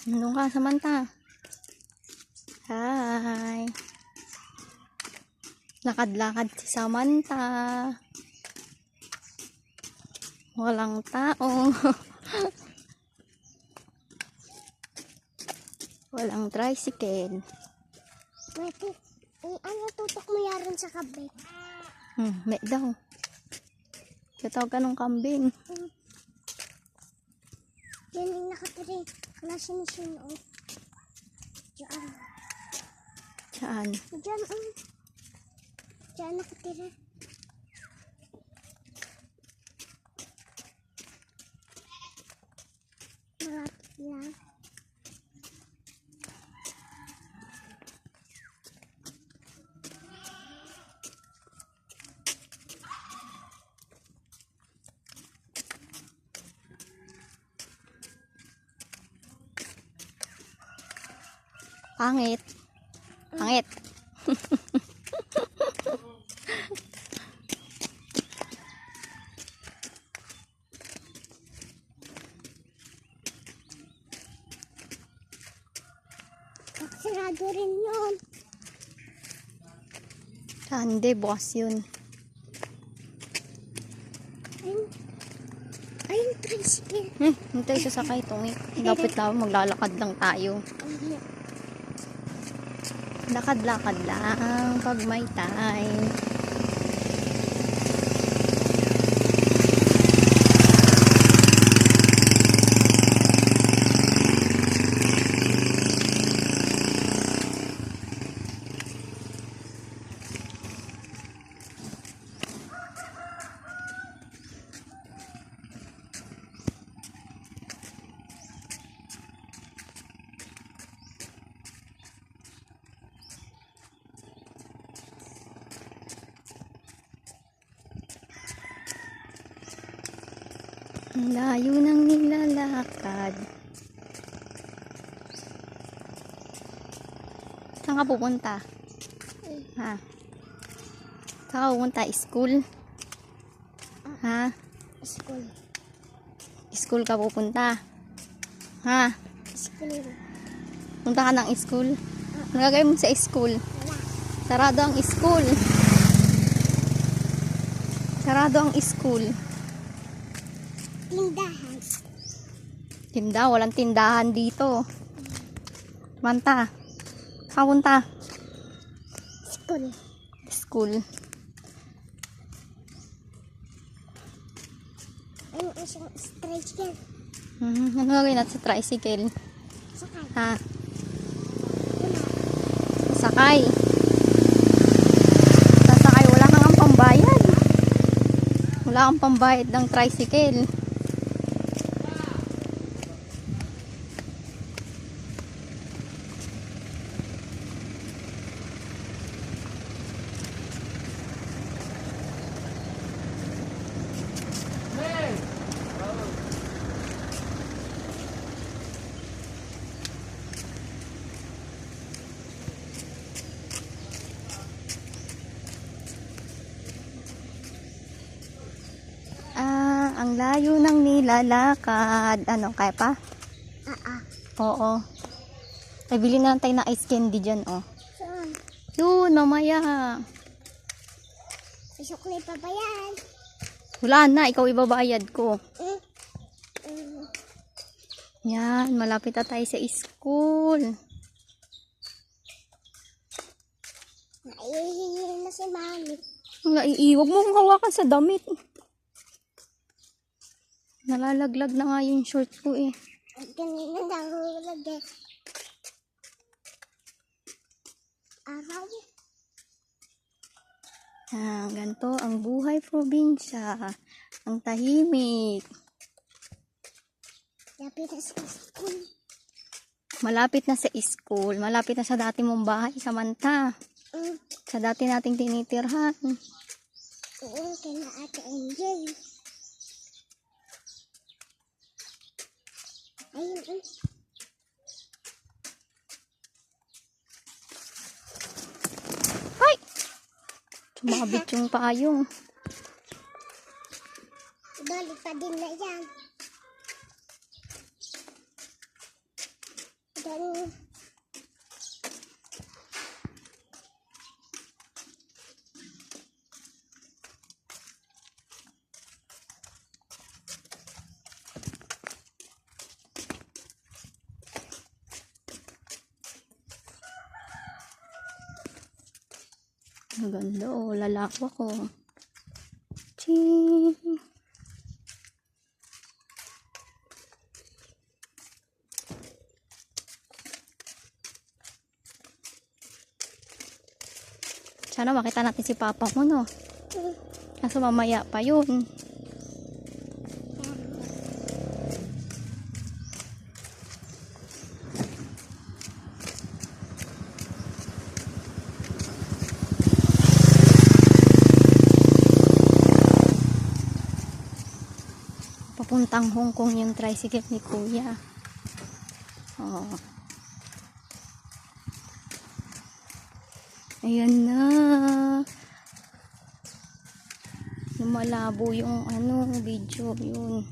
Nandun ka, Samantha. Hi. Lakad-lakad si Samantha. Walang tao. Walang tricycle. Mati, ano tutok mo yaron sa kabe? May daw. Katawag ka ng kambing. Yan yung nakatiri. Nasa mission o. Diyan. Saan? Diyan o. Diyan nakatiri. Malapit lang. Pangit. Pangit. Sarado rin yun. Hindi, bukas yun. Ayun, tricycle. Hintay sasakay itong Dapat lang, maglalakad lang tayo. Lakad-lakad lang pag may time. Ang layo nang nilalakad. Saan ka pupunta? Ha? Saan ka pupunta? School? Ha? School. School ka pupunta? Ha? School. Punta ka ng school? Ano gagawin mo sa school? Wala. Sarado ang school. Sarado ang school. Tindahan. Tinda, walang tindahan dito. Manta. Kapunta. School. School. Ayun, isang tricycle. Ano gagawin natin sa tricycle? Sakay. Ha? Wala. Sakay. Sasakay, wala kang pambayad. Wala kang pambayad ng tricycle. Ang layo ng nilalakad. Ano, kaya pa? Oo. Ay, bilhin na lang tayo ng ice candy dyan, oh. Saan? Yun, mamaya. Isukli pa ba yan? Wala na, ikaw ibabayad ko. Mm. Yan, malapit na tayo sa school. Naihihin na si mami. Huwag mo kong hawakan sa damit. Nalalaglag na nga yung shorts ko eh. Ganyan na nahulog eh. Araw. Ganito ang buhay probinsya. Ang tahimik. Lapit na sa school. Malapit na sa school. Malapit na sa dati mong bahay, Samantha. Sa dati nating tinitirhan. Kaya Ate Angel. Ayun. Ay! Sumabit yung payong. Balik pa din na yan. Maganda oh, lalakwa ko. Ching! Sana makita natin si papa mo, no? Kaso mamaya pa yun. Papuntang Hong Kong yung tricycle ni Kuya. Oh. Ayan na. Lumalabo yung video, yun.